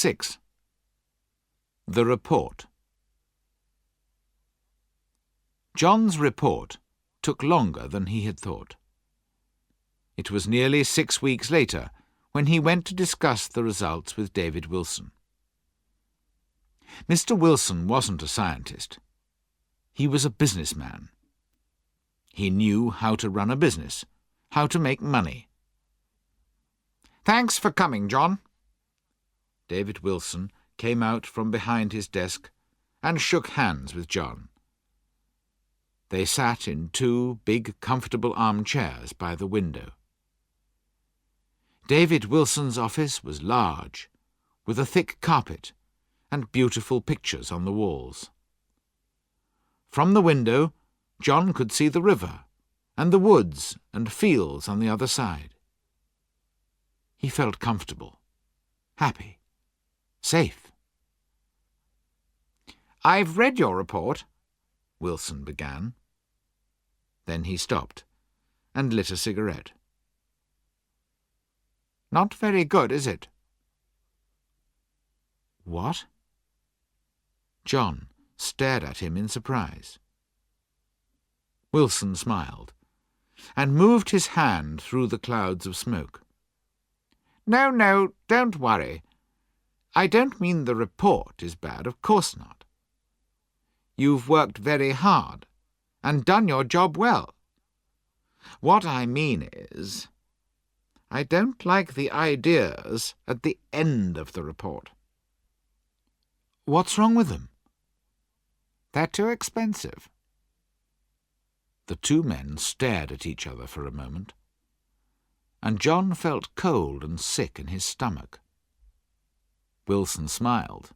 6. The Report. John's report took longer than he had thought. It was nearly 6 weeks later when he went to discuss the results with David Wilson. Mr. Wilson wasn't a scientist. He was a businessman. He knew how to run a business, how to make money. "Thanks for coming, John." David Wilson came out from behind his desk and shook hands with John. They sat in 2 big, comfortable armchairs by the window. David Wilson's office was large, with a thick carpet and beautiful pictures on the walls. From the window, John could see the river and the woods and fields on the other side. He felt comfortable, happy, safe. "I've read your report," Wilson began. Then he stopped and lit a cigarette. "Not very good, is it?" "What?" John stared at him in surprise. Wilson smiled and moved his hand through the clouds of smoke. No, don't worry. I don't mean the report is bad, of course not. You've worked very hard and done your job well. What I mean is, I don't like the ideas at the end of the report." "What's wrong with them?" "They're too expensive." The 2 men stared at each other for a moment, and John felt cold and sick in his stomach. Wilson smiled,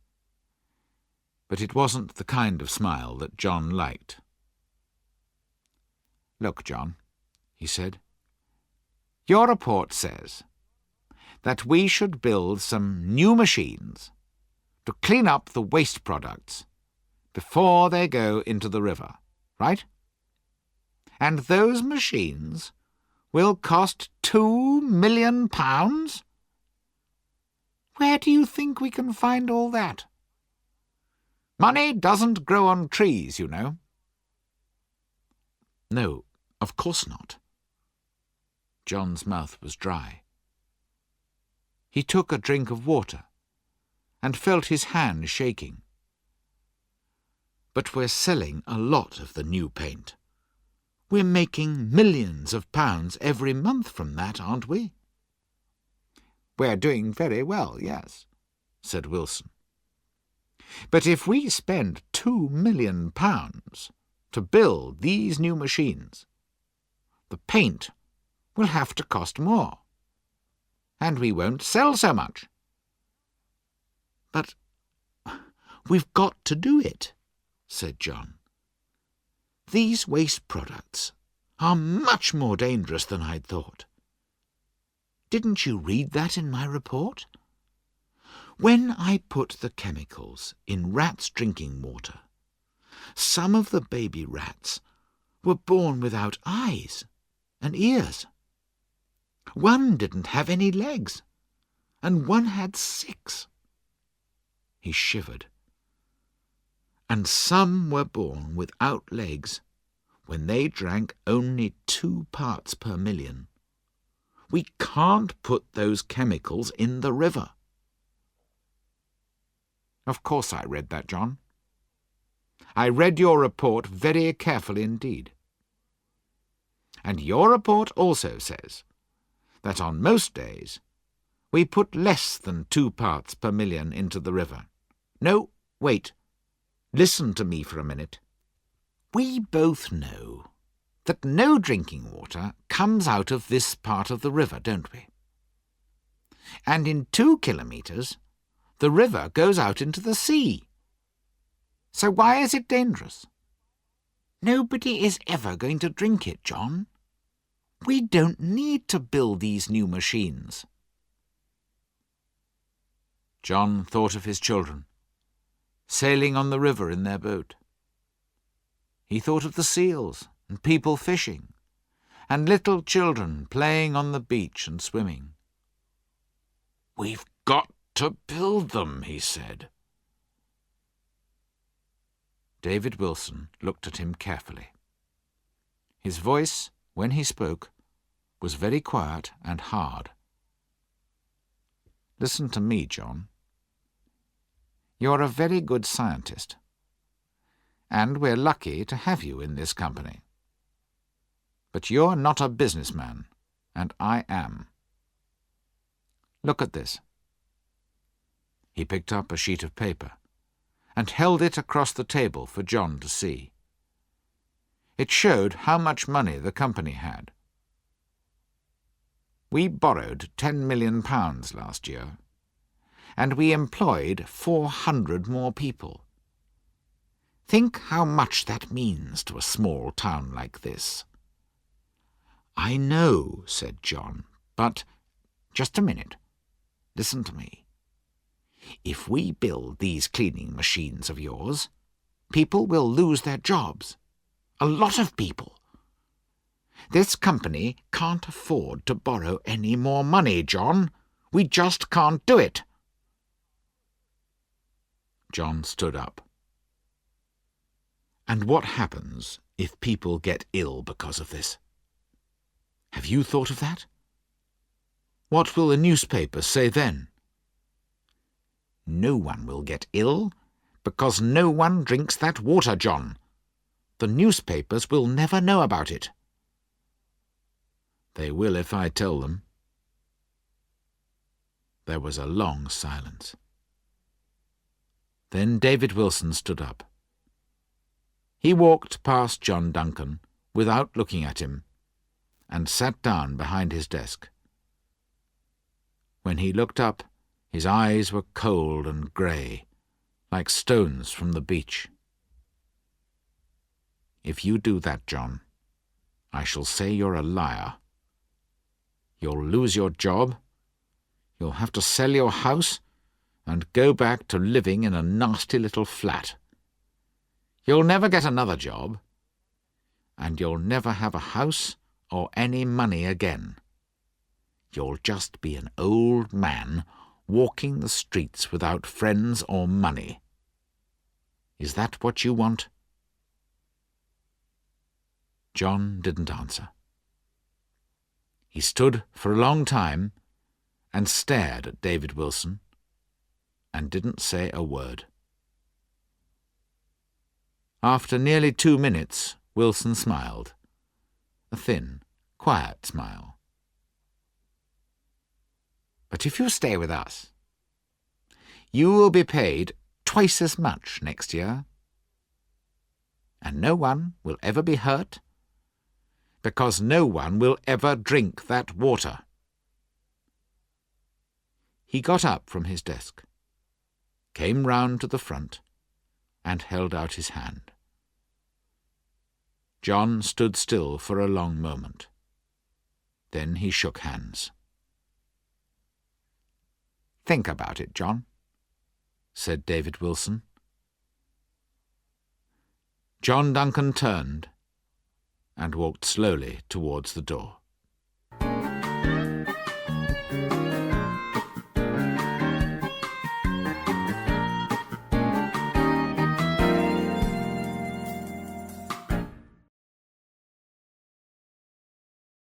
but it wasn't the kind of smile that John liked. "Look, John," he said, "your report says that we should build some new machines to clean up the waste products before they go into the river, right? And those machines will cost £2 million? Where do you think we can find all that? Money doesn't grow on trees, you know." "No, of course not." John's mouth was dry. He took a drink of water and felt his hand shaking. "But we're selling a lot of the new paint. We're making millions of pounds every month from that, aren't we?" "We're doing very well, yes," said Wilson. "But if we spend £2 million to build these new machines, the paint will have to cost more, and we won't sell so much." "But we've got to do it," said John. "These waste products are much more dangerous than I'd thought. Didn't you read that in my report? When I put the chemicals in rats' drinking water, some of the baby rats were born without eyes and ears. One didn't have any legs, and one had 6. He shivered. "And some were born without legs when they drank only 2 parts per million. We can't put those chemicals in the river." "Of course I read that, John. I read your report very carefully indeed. And your report also says that on most days we put less than 2 parts per million into the river. No, wait. Listen to me for a minute. We both know that no drinking water comes out of this part of the river, don't we? And in 2 kilometres, the river goes out into the sea. So why is it dangerous? Nobody is ever going to drink it, John. We don't need to build these new machines." John thought of his children, sailing on the river in their boat. He thought of the seals and people fishing, and little children playing on the beach and swimming. "We've got to build them," he said. David Wilson looked at him carefully. His voice, when he spoke, was very quiet and hard. "Listen to me, John. You're a very good scientist, and we're lucky to have you in this company. But you're not a businessman, and I am. Look at this." He picked up a sheet of paper and held it across the table for John to see. It showed how much money the company had. "We borrowed £10 million last year, and we employed 400 more people. Think how much that means to a small town like this." "I know," said John, "but—" "Just a minute. Listen to me. If we build these cleaning machines of yours, people will lose their jobs. A lot of people. This company can't afford to borrow any more money, John. We just can't do it." John stood up. "And what happens if people get ill because of this? Have you thought of that? What will the newspapers say then?" "No one will get ill, because no one drinks that water, John. The newspapers will never know about it." "They will if I tell them." There was a long silence. Then David Wilson stood up. He walked past John Duncan without looking at him, and sat down behind his desk. When he looked up, his eyes were cold and grey, like stones from the beach. "If you do that, John, I shall say you're a liar. You'll lose your job, you'll have to sell your house, and go back to living in a nasty little flat. You'll never get another job, and you'll never have a house or any money again. You'll just be an old man walking the streets without friends or money. Is that what you want?" John didn't answer. He stood for a long time and stared at David Wilson and didn't say a word. After nearly 2 minutes, Wilson smiled, a thin, quiet smile. "But if you stay with us, you will be paid twice as much next year, and no one will ever be hurt, because no one will ever drink that water." He got up from his desk, came round to the front, and held out his hand. John stood still for a long moment. Then he shook hands. "Think about it, John," said David Wilson. John Duncan turned and walked slowly towards the door.